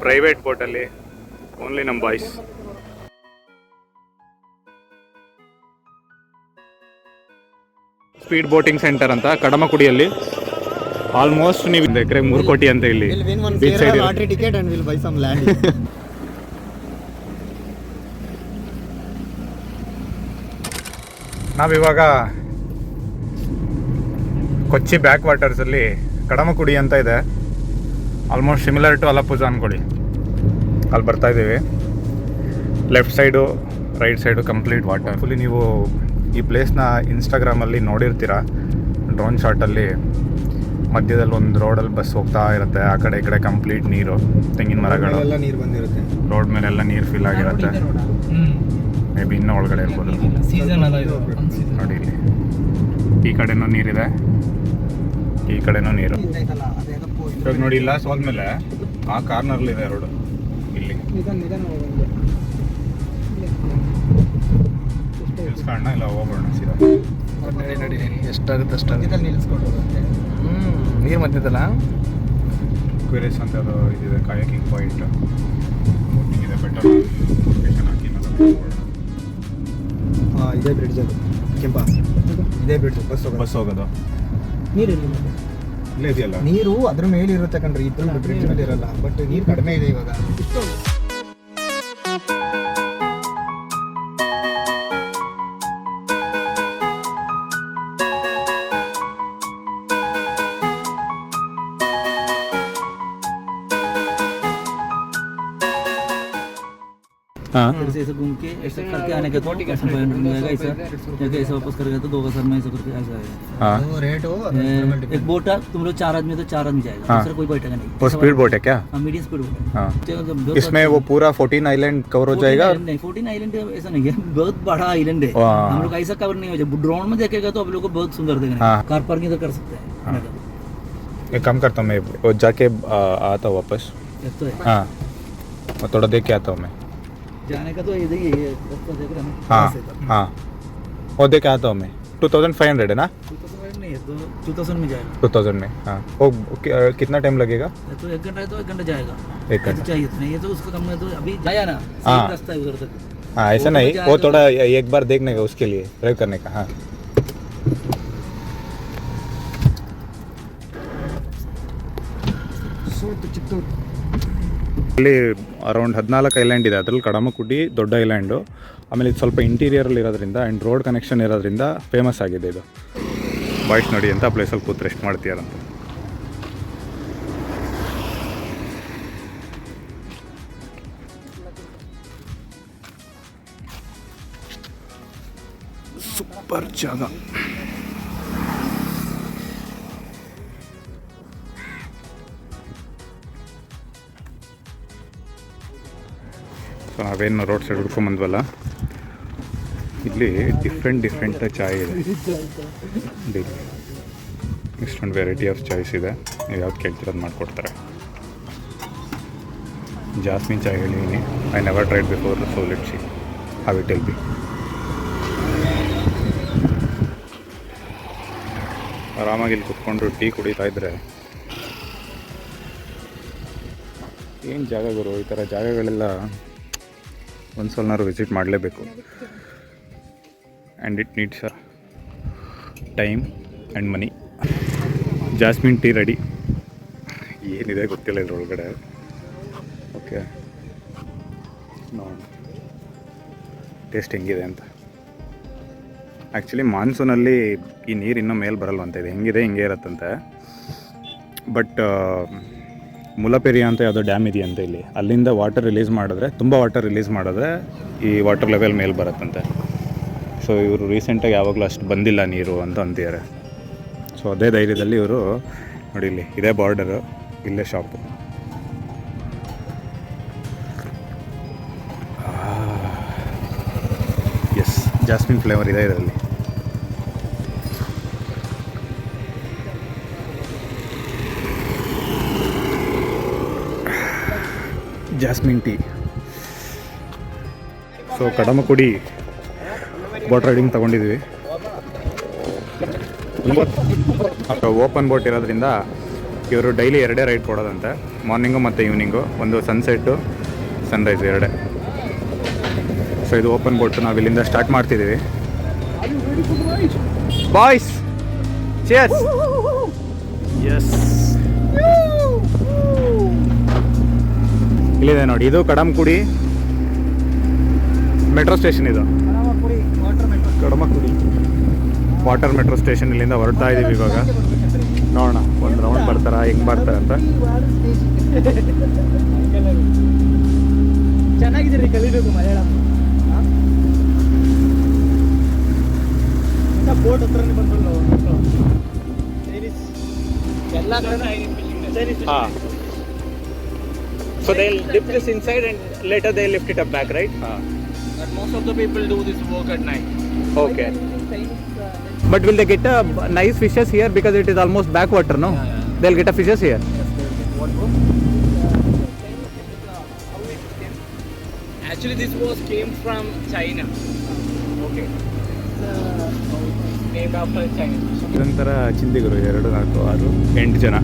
Private ಬೋಟಲ್ಲಿ only ನಮ್ಮ boys. Speed boating centre ಅಂತ ಕಡಮಕುಡಿಯಲ್ಲಿ. ಆಲ್ಮೋಸ್ಟ್ ನೀವು ಎಕರೆಗೆ 3 ಕೋಟಿ ಅಂತ ಇಲ್ಲಿ ನಾವಿವಾಗ ಕೊಚ್ಚಿ ಬ್ಯಾಕ್ ವಾಟರ್ಸಲ್ಲಿ ಕಡಮಕುಡಿ ಅಂತ ಇದೆ. ಆಲ್ಮೋಸ್ಟ್ ಸಿಮಿಲರ್ ಟು ಅಲಪ್ಪುಜ ಅಂದ್ಕೊಳ್ಳಿ. ಅಲ್ಲಿ ಬರ್ತಾ ಇದ್ದೀವಿ. Left side right side complete water. Fully ನೀವು ಈ ಪ್ಲೇಸ್ನ ಇನ್ಸ್ಟಾಗ್ರಾಮಲ್ಲಿ ನೋಡಿರ್ತೀರ. ಡ್ರೋನ್ ಶಾಟಲ್ಲಿ ಮಧ್ಯದಲ್ಲಿ ಒಂದು ರೋಡಲ್ಲಿ ಬಸ್ ಹೋಗ್ತಾ ಇರುತ್ತೆ. ಆ ಕಡೆ ಈ ಕಡೆ ಕಂಪ್ಲೀಟ್ ನೀರು, ತೆಂಗಿನ ಮರಗಳು, ನೀರು ಬಂದಿರುತ್ತೆ. ರೋಡ್ ಮೇಲೆಲ್ಲ ನೀರು ಫಿಲ್ ಆಗಿರುತ್ತೆ. ಮೇ ಬಿ ಇನ್ನೂ ಒಳಗಡೆ ಇರ್ಬೋದು ನೋಡಿ. ಇಲ್ಲಿ ಈ ಕಡೆನೂ ನೀರಿದೆ, ಈ ಕಡೆನೂ ನೀರು. ಇವಾಗ ನೋಡಿ ಇಲ್ಲ ಹೋದ್ಮೇಲೆ ಆ ಕಾರ್ನರ್ಲಿದೆ ರೋಡು. ಇಲ್ಲಿ ನಿಲ್ಸ್ಕೊಳ್ಳೋಣ, ಇಲ್ಲ ಹೋಗೋಣ ಸೀದಾ. ನಡಿ ಎಷ್ಟಾಗುತ್ತೆ ಅಷ್ಟಾಗುತ್ತೆ ನಿಲ್ಲಿಸ್ಕೊಂಡು ನೀರು ಮಧ್ಯದಲ್ಲ. ಕ್ವೆರೀಸ್ ಅಂತ ಅದು ಇದಿದೆ, ಕಾಯಕಿಂಗ್ ಪಾಯಿಂಟ್ ಬೋಟಿಂಗ್ ಇದೆ. ಬೆಟರ್ ಲೊಕೇಶನ್ ಹಾಕಿ ಇದೇ ಬ್ರಿಡ್ಜ್ ಅದು ಕೆಂಪ. ಇದೇ ಬ್ರಿಡ್ಜ್ ಬಸ್ ಹೋಗೋದು. ನೀರು ಇಲ್ಲೇ ಇದೆಯಲ್ಲ ನೀರು ಅದ್ರ ಮೇಲೆ ಇರುತ್ತೆ ಕಣ್ರಿ. ಇದ್ರ ಬ್ರಿಡ್ಜ್ ಮೇಲೆ ಇರಲ್ಲ. ಬಟ್ ನೀರು ಕಡಿಮೆ ಇದೆ ಇವಾಗ. ऐसे घूम के ऐसे करके आने का तो ऐसा मिलेगा। ऐसा जैसे ऐसे वापस करेगा तो 2000 में ऐसा करके ऐसा आएगा। रेट हो एक बोट है, तुम लोग 4 आदमी तो 4 आदमी जाएगा। दूसरा कोई बैठेगा नहीं। वो स्पीड बोट है क्या? मीडियम स्पीड बोट है। हाँ। इसमें वो पूरा 14 आइलैंड कवर हो जाएगा? नहीं 14 आइलैंड ऐसा नहीं है, बहुत बड़ा आइलैंड है। हम लोग ऐसा कवर नहीं हो जाए। ड्रोन में देखेगा तो आप लोग को बहुत सुंदर देखेगा। कार पार्किंग तो कर सकते हैं। एक काम करता हूँ मैं, वो जाके आता हूँ वापस। हाँ, मैं थोड़ा देख के आता हूँ मैं। जाने का तो ये देखिए रास्ता देख रहे हैं। हाँ हाँ, वो देख के आता हूँ मैं। 2500 है ना? 2000 नहीं है तो 2000 में जाएगा। 2000 में हाँ। वो कितना टाइम लगेगा? तो 1 घंटा है तो 1 घंटा जाएगा। 1 घंटा चाहिए तो नहीं है तो उसको कम है तो अभी जाया ना। सही रास्ता है उधर तक। हाँ ऐसा नहीं, वो थोड़ा एक बार देखने का, उसके लिए ड्राइव करने का। हाँ ಇಲ್ಲಿ ಅರೌಂಡ್ 14 ಐಲ್ಯಾಂಡ್ ಇದೆ. ಅದರಲ್ಲಿ ಕಡಮಕುಡಿ ದೊಡ್ಡ ಐಲ್ಯಾಂಡು. ಆಮೇಲೆ ಇದು ಸ್ವಲ್ಪ ಇಂಟೀರಿಯರಲ್ಲಿ ಇರೋದ್ರಿಂದ ಆ್ಯಂಡ್ ರೋಡ್ ಕನೆಕ್ಷನ್ ಇರೋದ್ರಿಂದ ಫೇಮಸ್ ಆಗಿದೆ ಇದು. ಬಾಯ್ಸ್ ನೋಡಿ ಅಂತ ಪ್ಲೇಸಲ್ಲಿ ಕೂತು ರೆಸ್ಟ್ ಮಾಡ್ತೀಯಾರಂತ. ಸೂಪರ್ ಜಾಗ. ಸೊ ನಾವೇನು ರೋಡ್ ಸೈಡ್ ಹುಡ್ಕೊಂಬಂದ್ವಲ್ಲ, ಇಲ್ಲಿ ಡಿಫ್ರೆಂಟ್ ಚಾಯ್ ಇದೆ. ಇಷ್ಟೊಂದು ವೆರೈಟಿ ಆಫ್ ಚಾಯ್ಸ್ ಇದೆ. ನೀವು ಯಾವ್ದು ಕೇಳ್ತೀರ ಮಾಡಿಕೊಡ್ತಾರೆ. ಜಾಸ್ಮಿನ್ ಚಾಯ್ ಹೇಳಿದ್ದೀನಿ. I never tried before, so let's see how it will be. ಆರಾಮಾಗಿ ಇಲ್ಲಿ ಕುತ್ಕೊಂಡು ಟೀ ಕುಡಿತಾ ಇದ್ದರೆ ಏನು ಜಾಗ ಗುರು. ಈ ಥರ ಜಾಗಗಳೆಲ್ಲ ಒಂದ್ಸಲನಾರು ವಿಸಿಟ್ ಮಾಡಲೇಬೇಕು. And it needs time and money. Jasmine tea ready. ಏನಿದೆ ಗೊತ್ತಿಲ್ಲ ಇದ್ರೊಳಗಡೆ. ಓಕೆ, ನೋಡಿ ಟೇಸ್ಟ್ ಹೆಂಗಿದೆ ಅಂತ. ಆ್ಯಕ್ಚುಲಿ ಮಾನ್ಸೂನಲ್ಲಿ ಈ ನೀರು ಇನ್ನೂ ಮೇಲೆ ಬರಲ್ವಂತ. ಇದೆ ಹೆಂಗಿದೆ ಹಿಂಗೆ ಇರತ್ತಂತೆ. ಬಟ್ ಮುಲಪೆರಿಯ ಅಂತ ಯಾವುದೋ ಡ್ಯಾಮ್ ಇದೆಯಂತೆ ಇಲ್ಲಿ. ಅಲ್ಲಿಂದ ವಾಟರ್ ರಿಲೀಸ್ ಮಾಡಿದ್ರೆ, ತುಂಬ ವಾಟರ್ ರಿಲೀಸ್ ಮಾಡಿದ್ರೆ ಈ ವಾಟರ್ ಲೆವೆಲ್ ಮೇಲೆ ಬರುತ್ತಂತೆ. ಸೊ ಇವರು ರೀಸೆಂಟಾಗಿ ಯಾವಾಗಲೂ ಅಷ್ಟು ಬಂದಿಲ್ಲ ನೀರು ಅಂತ ಅಂತಿದ್ದಾರೆ. ಸೊ ಅದೇ ಧೈರ್ಯದಲ್ಲಿ ಇವರು ನೋಡಿ, ಇಲ್ಲಿ ಇದೇ ಬಾರ್ಡರು, ಇಲ್ಲೇ ಶಾಪು. ಎಸ್, ಜಾಸ್ಮಿನ್ ಫ್ಲೇವರ್ ಇದೆ ಇದರಲ್ಲಿ. Jasmine tea. So Kadamakudi boat riding ತೊಗೊಂಡಿದ್ವಿ. ಓಪನ್ ಬೋಟ್ ಇರೋದ್ರಿಂದ ಇವರು ಡೈಲಿ 2 ರೈಡ್ ಕೊಡೋದಂತೆ. ಮಾರ್ನಿಂಗು ಮತ್ತು ಈವ್ನಿಂಗು, ಒಂದು ಸನ್ಸೆಟ್ಟು ಸನ್ರೈಸ್ ಎರಡೇ. ಸೊ ಇದು ಓಪನ್ ಬೋಟು, ನಾವು ಇಲ್ಲಿಂದ ಸ್ಟಾರ್ಟ್ ಮಾಡ್ತಿದ್ದೀವಿ. Boys cheers. ಎಸ್, ಇಲ್ಲಿದೆ ನೋಡಿ, ಇದು ಕಡಮಕುಡಿ ಮೆಟ್ರೋ ಸ್ಟೇಷನ್. ಇದು ಕಡಮಕುಡಿ ವಾಟರ್ ಮೆಟ್ರೋ ಸ್ಟೇಷನ್. ಇಲ್ಲಿಂದ ಹೊರಡ್ತಾ ಇದ್ದೀವಿ ಇವಾಗ. ನೋಡೋಣ ಒಂದು ರೌಂಡ್ ಬರ್ತಾರ, ಹೆಂಗೆ ಬರ್ತಾರೆ ಅಂತ. ಚೆನ್ನಾಗಿದ್ದೀರಿ, ಕಲಿಬೇಕು ಮಲಯಾಳಂ. ಬೋಟ್ ಹತ್ರನೇ ಬಂದ್ರಲ್ಲ ಎಲ್ಲ ಕಡೆ. So they'll dip this inside and later they'll lift it up back, right? But most of the people do this work at night. Okay. But will they get nice fishes here because it is almost backwater, no? Yeah. They'll get a fishes here. What bro? Actually, this was came from China. Okay. Named after China. ಇದೊಂಥರ ಚಿಂದಿಗರು 2, 4, 6, 8 ಜನ.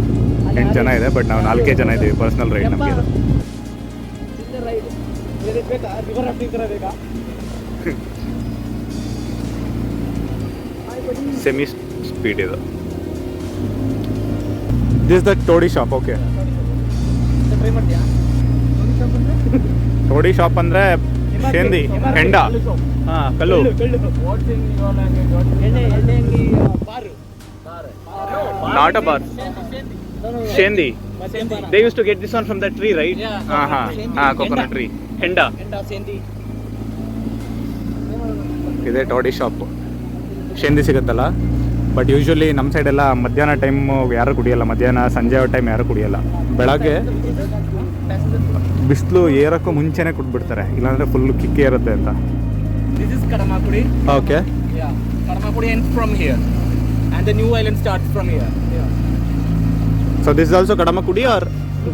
8 ಜನ ಇದೆ, but ನಾವು 4 ಜನ ಇದ್ದೀವಿ. Personal ride ನಮಗೆ. River rafting ಥರ ಬೇಕಾ? ಸೆಮಿ ಸ್ಪೀಡ್ ಇದು. This the toddy shop. Okay, try ಮಾಡ್ತೀಯಾ? ಟೋಡಿ ಶಾಪ್ ಅಂದರೆ ಶೇಂದಿ ಹೆಂಡ. ಹಾಂ, ಕಲ್ಲು. What's in your language? ಎಣ್ಣೆ ಅಂಗಿ ಬಾರು. Not a bar. ಶೇಂದಿ. They used to get this one from the tree, right? Yeah. Coconut tree. Henda. ಸೇಂದಿ. ಇದೆ ಟೋಡಿ ಶಾಪ್. ಶೇಂದಿ ಸಿಗುತ್ತಲ್ಲ, ಬಟ್ ಯೂಶ್ವಲಿ ನಮ್ಮ ಸೈಡೆಲ್ಲ ಮಧ್ಯಾಹ್ನ ಟೈಮ್ ಯಾರು ಕುಡಿಯಲ್ಲ. ಮಧ್ಯಾಹ್ನ ಸಂಜೆ ಟೈಮ್ ಯಾರು ಕುಡಿಯಲ್ಲ. ಬೆಳಗ್ಗೆ ಬಿಸಿಲು ಏರೋಕ್ಕೂ ಮುಂಚೆನೇ ಕುಡ್ಬಿಡ್ತಾರೆ, ಇಲ್ಲಾಂದರೆ ಫುಲ್ ಕಿಕ್ಕಿ ಇರುತ್ತೆ ಅಂತ. This is Kadamakudi. Okay. Yeah. Kadamakudi ends from here. And the new island starts from here. Yeah. So this is also Kadamakudi or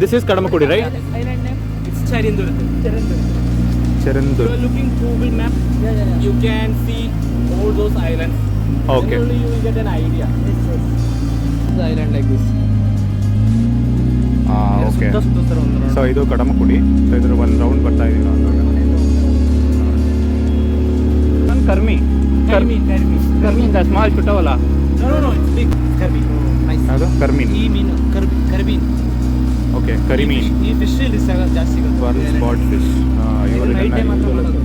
this is Kadamakudi, right? Island name It's Charindur. ಚೆರಂದು. If you are looking Google map, you can see all those islands. Okay. Then only you will get an idea. The island like this. Okay. ಸುತ್ತ ಒಂದು so ಇದು ಕಡಮಕುಡಿ. So ಇದ್ರ ಒಂದು round ಬರ್ತಾ ಇದೀವಿ ನಾವು. ಕರ್ಮಿ ಕರ್ಮಿ ಇಂದ ಸ್ಮಾಲ್ ಚುಟ್ಟವಲ್ಲ. No, it's big. ಕರ್ಬಿ. ನೈಸ್. ಅದು ಕರ್ಮೀನ್. ಈ ಮೀನು ಕರ್ಬೀನ್. ಓಕೆ, ಕರಿಮೀನ್. ಈ ಫಿಶ್ ಇಲ್ಲಿ ಜಾಸ್ತಿ ಸಿಗುತ್ತೆ. Spot fish. ನೈಟ್ ಟೈಮ್ ಮಾತ್ರ ಮಾಡೋದು.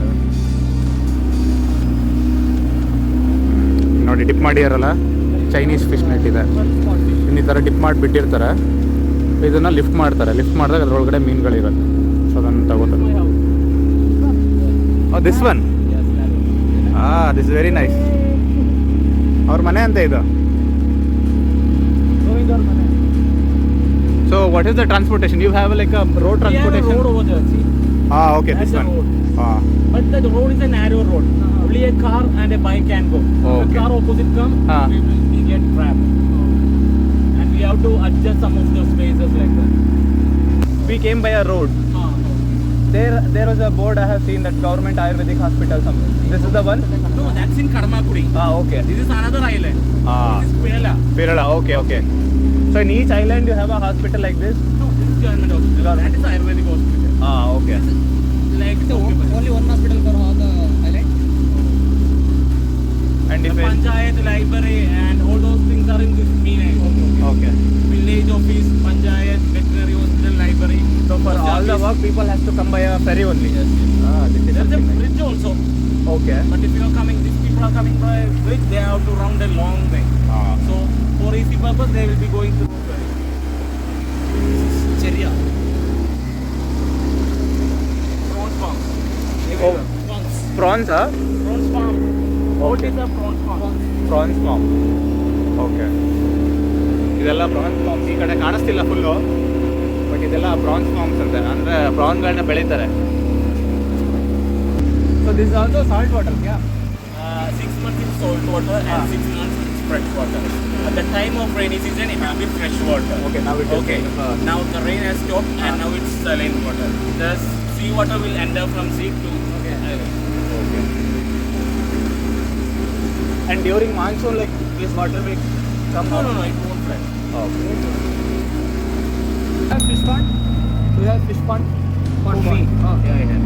ನೋಡಿ ಡಿಪ್ ಮಾಡಿದಾರಲ್ಲ, ಚೈನೀಸ್ ಫಿಶ್ ನೆಟ್ ಇದೆ. ಇನ್ನು ಈ ಥರ ಡಿಪ್ ಮಾಡಿ ಬಿಟ್ಟಿರ್ತಾರೆ, ಇದನ್ನು ಲಿಫ್ಟ್ ಮಾಡ್ತಾರೆ. ಲಿಫ್ಟ್ ಮಾಡಿದಾಗ ಅದರೊಳಗಡೆ ಮೀನುಗಳಿರುತ್ತೆ. ಸೊ ಅದನ್ನು ತಗೋತಾರೆ. This one. This very nice. ಅವ್ರ ಮನೆ ಅಂತ ಇದು. ಗೋವಿಂದ್ ಅವ್ರ ಮನೆ. So what is the transportation? You have like a road We have a transportation? road over there, see? Okay, That's this the one. road. But the road is a narrow road. Only a car and a bike can go. Okay. The car opposite come, we get trapped. And we have to adjust some of the spaces like that. We came by a road. There was a board I have seen that government Ayurvedic hospital something. This is the one? No, that's in Kadamakudi. Okay. This is another island. This is Pirala. Pirala, okay. So in each island you have a hospital like this? No, this is government hospital. That is Ayurvedic hospital. Okay. Like Only one hospital for all the island. And the if Panchayat, library and all those things are in this main area. Okay. Village office, Panchayat, veterinary hospital, library. So for post all the office. work people has to come by a ferry only? Yes. This is There is a something nice. bridge also. Okay. But if you are coming, these people are coming by bridge, they have to round a long way. So for easy purpose, they will be going through ferry. Cheria. Prawns farm. Oh. Prawns. Prawns, huh? Prawns farm. What is a prawns farm? Prawns farm. Okay. ಇದೆಲ್ಲ France forms. ಈ ಕಡೆ ಕಾಣಿಸ್ತಿಲ್ಲ full, but ಇದೆಲ್ಲ France forms ಅಂತ, ಅಂದರೆ ಪ್ರಾನ್ಗಳನ್ನ ಬೆಳೀತಾರೆ. So this also salt water ಕ್ಯಾ? 6 months in salt water and 6 months in fresh water. At the time of rainy season, it will be fresh water. Okay, now it is. Okay. Now the rain has stopped and now it's saline water. The sea water will enter from sea to island. Okay. And during monsoon, like this water will come No, out? it won't fresh. Okay. fish pond? Do you have fish pond? Pond. Oh. Yeah, I have.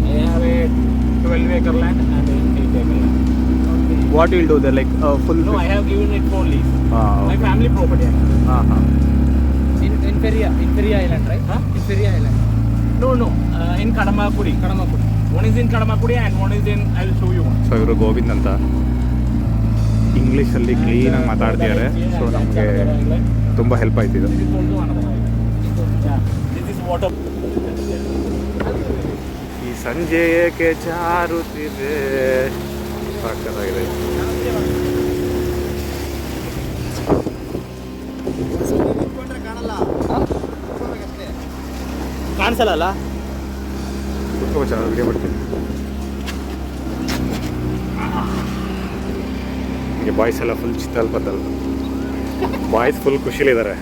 I have a 12-acre land and a 8-acre land. Okay. What will do there, like full? No, I have given it for lease. Ah, My okay. family property. In Feria Island, right? Huh? In Feria Island. No, in Kadamakudi. One is in Kadamakudi and one is in, I'll show you one. So ಇವರು ಗೋವಿಂದ್ ಅಂತ ಇಂಗ್ಲೀಷಲ್ಲಿ ಕ್ಲೀನಾಗಿ ಮಾತಾಡ್ತಿದ್ದಾರೆ. So ನಮಗೆ ತುಂಬ help ಆಯ್ತು ಇದು. This is also another island. Yeah, this is water. ಈ ಸಂಜೆ ಏಕೆ ಜಾರುತ್ತಿದೆ, ಸಾಕಾಗಿದೆ. ಕಾಣಿಸಲ್ಲ. ಕುತ್ಕೋ ಚೆನ್ನಾಗಿ ವಿಡಿಯೋ ಮಾಡ್ತೀನಿ. ಹೀಗೆ ಬಾಯ್ಸ್ ಎಲ್ಲ full chital ಬದ್ದಲ್ಲ. Boys full ಖುಷಿಲಿದ್ದಾರೆ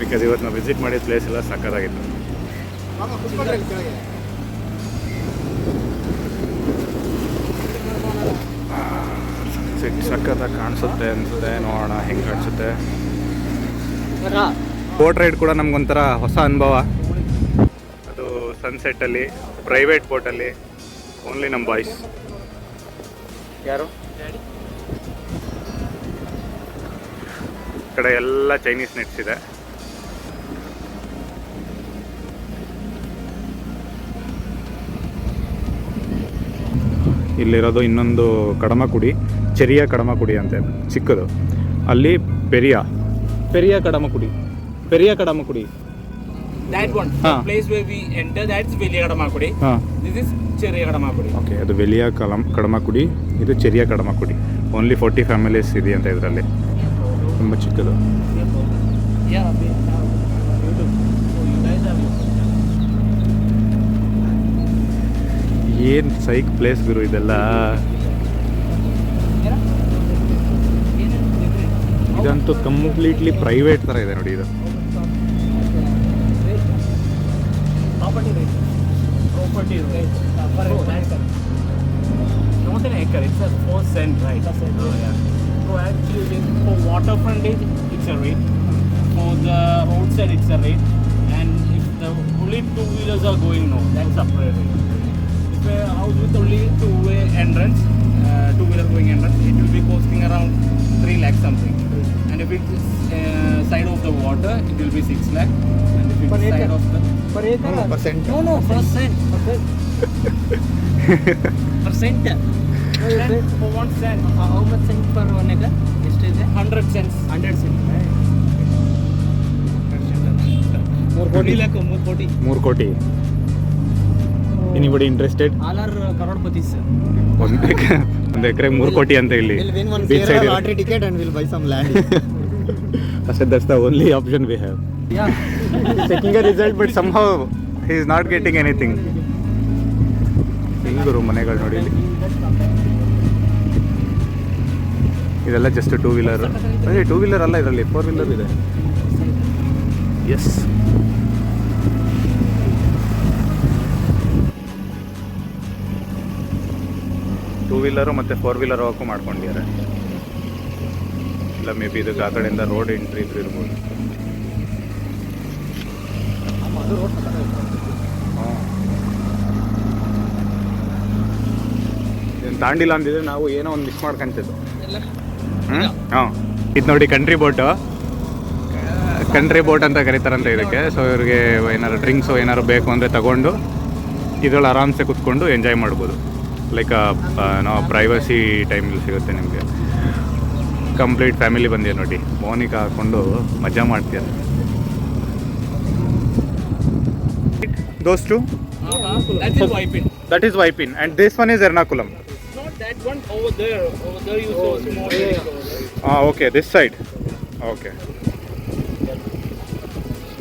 because ಇವತ್ತು ನಾವು ವಿಸಿಟ್ ಮಾಡಿದ ಪ್ಲೇಸ್ ಎಲ್ಲ ಸಕ್ಕತ್ತಾಗಿತ್ತು. ಸನ್ಸೆಟ್ ಸಕ್ಕತ್ತಾಗಿ ಕಾಣಿಸುತ್ತೆ ಅನಿಸುತ್ತೆ. ನೋಡೋಣ ಹೆಂಗೆ ಕಾಣಿಸುತ್ತೆ. ಬೋಟ್ ರೈಡ್ ಕೂಡ ನಮಗೊಂಥರ ಹೊಸ ಅನುಭವ. ಅದು ಸನ್ಸೆಟ್ಟಲ್ಲಿ ಪ್ರೈವೇಟ್ ಬೋಟಲ್ಲಿ ಓನ್ಲಿ ನಮ್ಮ ಬಾಯ್ಸ್. ಯಾರು ಈ ಕಡೆ ಎಲ್ಲ ಚೈನೀಸ್ ನೆಟ್ಸ್ ಇದೆ. ಇಲ್ಲಿರೋದು ಇನ್ನೊಂದು ಕಡಮಕುಡಿ, ಚೆರಿಯ ಕಡಮಕುಡಿ ಅಂತ ಚಿಕ್ಕದು. ಅಲ್ಲಿ ಪೆರಿಯ ಕಡಮಕುಡಿ. That one, Ah. the place where we enter, that's Velia Kadamakudi. ಹಾಂ, This is Cheria Kadamakudi. Okay. ಅದು ವೆಲಿಯ ಕಡಮಕುಡಿ, ಇದು ಚೆರಿಯ ಕಡಮಕುಡಿ. ಓನ್ಲಿ 40 ಫ್ಯಾಮಿಲೀಸ್ ಇದೆ ಅಂತ ಇದರಲ್ಲಿ. ತುಂಬ ಚಿಕ್ಕದು. Yeah, we have YouTube. So you guys have ಏನು ಸೈಕ್ ಪ್ಲೇಸ್ ಗುರು ಇದೆಲ್ಲ. ಇದಂತೂ ಕಂಪ್ಲೀಟ್ಲಿ ಪ್ರೈವೇಟ್ ಥರ ಇದೆ ನೋಡಿ ಇದು. property rate. Oh, that's not an acre, it's a 4 cent, right? Oh, yeah. So actually, for water frontage, it's a rate. For the roadside, it's a rate. And if the only 2-wheelers are going, no, that's separate rate. If a house with only 2-way entrance, 2-wheeler going entrance, it will be costing around 3 lakh something. And if it is side of the water, it will be 6 lakh. And if it is side of the Per acre? percent. No, percent. Percent. cent for 1 cent. How much cent per 1 acre? ಎಷ್ಟಿದೆ? 100 cents. 100 cent. 3 lakh, 3 ಕೋಟಿ. 3 ಕೋಟಿ. Anybody interested? All are crorepati, sir. ಒಂದು ಎಕರೆಗೆ 3 ಕೋಟಿ ಅಂತ ಇಲ್ಲಿ We'll win one beach Kerala side. lottery ticket and we'll buy some land. ಅಷ್ಟೇ, that's the only option we have. Yeah. Taking a result but somehow he is not getting anything. ಹೆಂಗರು ಮನೆಗಳು ನೋಡಿ ಇಲ್ಲಿ. ಇದೆಲ್ಲ ಜಸ್ಟ್ 2-ವೀಲರ್. ಅದೇ 2-ವೀಲರ್ ಅಲ್ಲ, ಇದರಲ್ಲಿ 4-ವೀಲರ್ ಇದೆ. ಎಸ್, ಟೂ-ವೀಲರು ಮತ್ತು 4-ವೀಲರ್ ಹೋಗಕ್ಕೂ ಮಾಡ್ಕೊಂಡಿದ್ದಾರೆ. ಇಲ್ಲ ಮೇ ಬಿ ಇದಕ್ಕೆ ಆ ಕಡೆಯಿಂದ ರೋಡ್ ಎಂಟ್ರಿ ಇರ್ಬೋದು. ಇದನ್ನು ತಾಂಡಿಲ್ಲ ಅಂದಿದ್ರೆ ನಾವು ಏನೋ ಒಂದು ಮಿಸ್ ಮಾಡ್ಕೊಂತಿದ್ದು. ಹಾಂ, ಇದು ನೋಡಿ ಕಂಟ್ರಿ ಬೋಟ್ ಅಂತ ಕರೀತಾರಂತೆ ಇದಕ್ಕೆ. ಸೊ ಇವ್ರಿಗೆ ಏನಾರು ಡ್ರಿಂಕ್ಸು ಏನಾರು ಬೇಕು ಅಂದರೆ ತಗೊಂಡು ಇದ್ರಲ್ಲಿ ಆರಾಮ್ಸೆ ಕುತ್ಕೊಂಡು ಎಂಜಾಯ್ ಮಾಡ್ಬೋದು. ಲೈಕ್ ನಾವು ಪ್ರೈವಸಿ ಟೈಮಲ್ಲಿ ಸಿಗುತ್ತೆ ನಿಮಗೆ. ಕಂಪ್ಲೀಟ್ ಫ್ಯಾಮಿಲಿ ಬಂದಿದೆ ನೋಡಿ, ಮೋನಿಕಾ ಹಾಕ್ಕೊಂಡು ಮಜಾ ಮಾಡ್ತೀರ. Those two? That is Vipin. That is Vipin and this one is Ernakulam. Not that one over there. Over there you saw small lake over there. Okay, this side. Okay.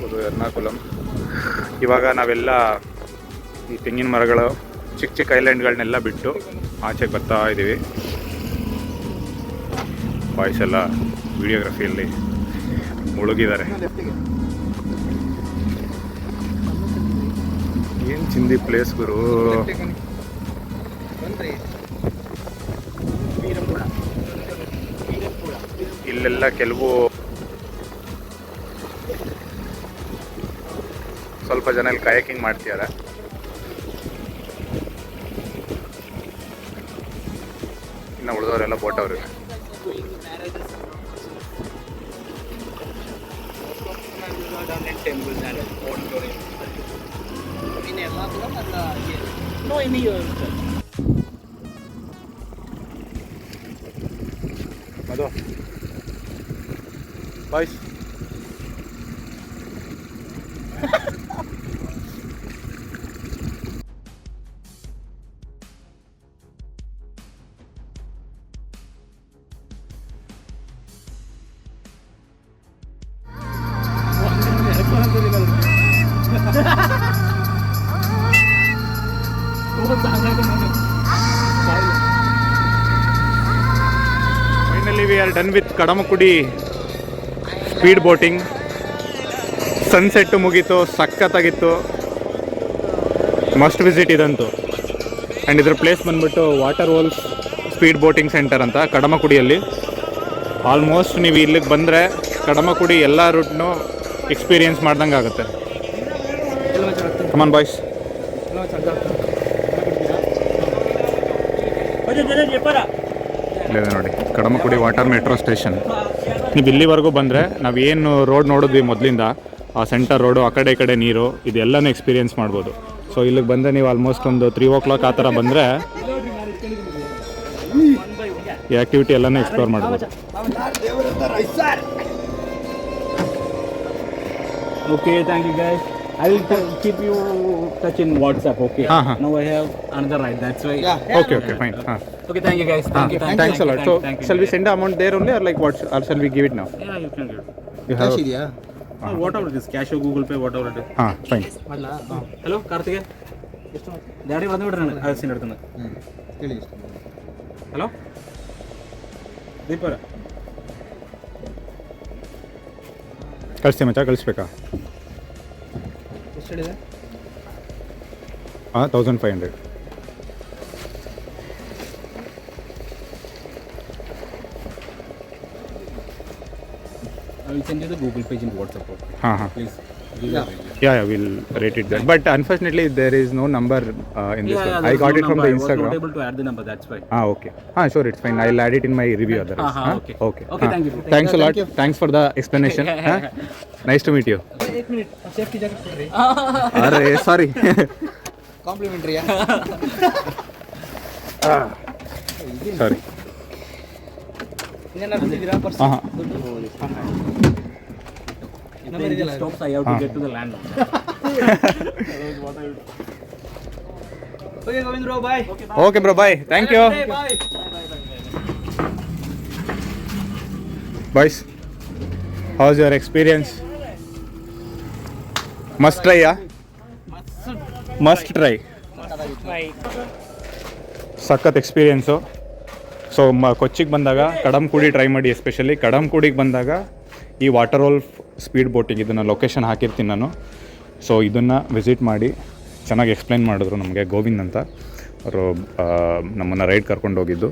ಇದು ಎರ್ನಾಕುಲಂ. ಇವಾಗ ನಾವೆಲ್ಲ ಈ ತೆಂಗಿನ ಮರಗಳು, ಚಿಕ್ಕ ಚಿಕ್ಕ ಐಲ್ಯಾಂಡ್ಗಳನ್ನೆಲ್ಲ ಬಿಟ್ಟು ಆಚೆಗೆ ಬರ್ತಾ ಇದ್ದೀವಿ. ಬಾಯ್ಸ್ ಎಲ್ಲ ವಿಡಿಯೋಗ್ರಫಿಯಲ್ಲಿ ಮುಳುಗಿದ್ದಾರೆ. ಏನು ಚಿಂದಿ ಪ್ಲೇಸ್ ಗುರು. ಇಲ್ಲೆಲ್ಲ ಕೆಲವು ಸ್ವಲ್ಪ ಜನ ಇಲ್ಲಿ ಕಯಾಕಿಂಗ್ ಮಾಡ್ತಿದ್ದಾರೆ. ಇನ್ನು ಉಳಿದವರೆಲ್ಲ ಬೋಟ್ ಅವ್ರಿಗೆ. ಅದು boys finally we are done with Kadamakudi speed boating. Sunset ಮುಗೀತು, ಸಖತ್ತಾಗಿತ್ತು, ಮಸ್ಟ್ ವಿಸಿಟ್ ಇದಂತು. ಆ್ಯಂಡ್ ಇದ್ರ ಪ್ಲೇಸ್ ಬಂದ್ಬಿಟ್ಟು ವಾಟರ್ ವೋಲ್ಸ್ ಸ್ಪೀಡ್ ಬೋಟಿಂಗ್ ಸೆಂಟರ್ ಅಂತ ಕಡಮಕುಡಿಯಲ್ಲಿ. ಆಲ್ಮೋಸ್ಟ್ ನೀವು ಇಲ್ಲಿಗೆ ಬಂದರೆ ಕಡಮಕುಡಿ ಎಲ್ಲ ರೂಟ್ನೂ ಎಕ್ಸ್ಪೀರಿಯೆನ್ಸ್ ಮಾಡ್ದಂಗೆ ಆಗುತ್ತೆ. ಕಮಾನ್ ಬಾಯ್ಸ್. ಇಲ್ಲಿದೆ ನೋಡಿ ಕಡಮಕುಡಿ ವಾಟರ್ ಮೆಟ್ರೋ ಸ್ಟೇಷನ್. ನೀವು ಇಲ್ಲಿವರೆಗೂ ಬಂದರೆ ನಾವು ಏನು ರೋಡ್ ನೋಡಿದ್ವಿ ಮೊದಲಿಂದ, ಆ ಸೆಂಟರ್ ರೋಡು, ಆ ಕಡೆ ಈ ಕಡೆ ನೀರು, ಇದೆಲ್ಲನೂ ಎಕ್ಸ್ಪೀರಿಯೆನ್ಸ್ ಮಾಡ್ಬೋದು. ಸೊ ಇಲ್ಲಿಗೆ ಬಂದರೆ ನೀವು ಆಲ್ಮೋಸ್ಟ್ ಒಂದು 3 o'clock ಆ ಥರ ಬಂದರೆ ಈ ಆ್ಯಕ್ಟಿವಿಟಿ ಎಲ್ಲನೂ ಎಕ್ಸ್ಪ್ಲೋರ್ ಮಾಡ್ಬೋದು. Okay, thank you guys. I will keep you touch in WhatsApp. Okay. Now I have another ride. That's why. Okay, fine. Okay, thank you guys. Thanks a lot. So shall we send the amount there only, or like what, or shall we give it now? Yeah, you can give. You have. Cash ಇದೆಯಾ? Whatever it is, cash or Google Pay, whatever it is. Fine. Hello, Karthike. Daddy, what are you doing? I will send it. ಹೇಳಿ. Hello. Deepara. ಕಳಿಸ್ತೀವಿ ಮಚ್ಚ, ಕಳಿಸ್ಬೇಕಾ? ಎಷ್ಟು ಹೇಳಿದೆ? 1500. I will send you the Google page in WhatsApp. Please. Yeah, we'll rate it there. But unfortunately, there is no number in this one. I got it from the Instagram. I was not able to add the number, that's why. Okay. Sure, it's fine. I'll add it in my review otherwise. Okay. Okay. Thank you. Thanks a lot. Thanks for the explanation. Nice to meet you. 1 minute safety jacket ಕೊಡ್ರಿ. ಅರೆ ಸಾರಿ. ಕಾಂಪ್ಲಿಮೆಂಟ್ರಿಯಾ? ಸಾರಿ. ಇನ್ನೇನಾದ್ರು ಬಂದಿದ್ದೀರಾ purse? If the engine stops, I have to get to the land. Okay Govind bro, bye. Okay bro, bye. Thank you. Bye. Boys, how's your experience? Must try, yeah? Must try. ಸಖತ್ experience. So ಕೊಚ್ಚಿಗೆ ಬಂದಾಗ ಕಡಮಕುಡಿ try ಮಾಡಿ. Especially ಕಡಮಕುಡಿಗೆ ಬಂದಾಗ ಈ water wolf speed boating, ಇದನ್ನು location ಹಾಕಿರ್ತೀನಿ ನಾನು. So ಇದನ್ನು visit ಮಾಡಿ. ಚೆನ್ನಾಗಿ ಎಕ್ಸ್ಪ್ಲೈನ್ ಮಾಡಿದ್ರು ನಮಗೆ ಗೋವಿಂದ್ ಅಂತ ಅವರು, ನಮ್ಮನ್ನು ರೈಡ್ ಕರ್ಕೊಂಡು ಹೋಗಿದ್ದು.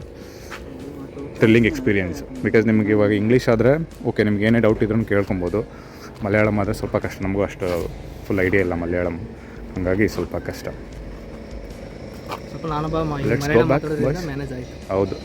Thrilling experience. ಬಿಕಾಸ್ ನಿಮಗೆ ಇವಾಗ ಇಂಗ್ಲೀಷ್ ಆದರೆ ಓಕೆ, ನಿಮ್ಗೆ ಏನೇ ಡೌಟ್ ಇದ್ರೂ ಕೇಳ್ಕೊಬೋದು. ಮಲಯಾಳಂ ಆದರೆ ಸ್ವಲ್ಪ ಕಷ್ಟ, ನಮಗೂ ಅಷ್ಟು ಫುಲ್ ಐಡಿಯಾ ಇಲ್ಲ ಮಲಯಾಳಂ, ಹಾಗಾಗಿ ಸ್ವಲ್ಪ ಕಷ್ಟ. ಸ್ವಲ್ಪ ನಾನು Let's go back, boys. Manage ಆಯಿತು. ಹೌದು.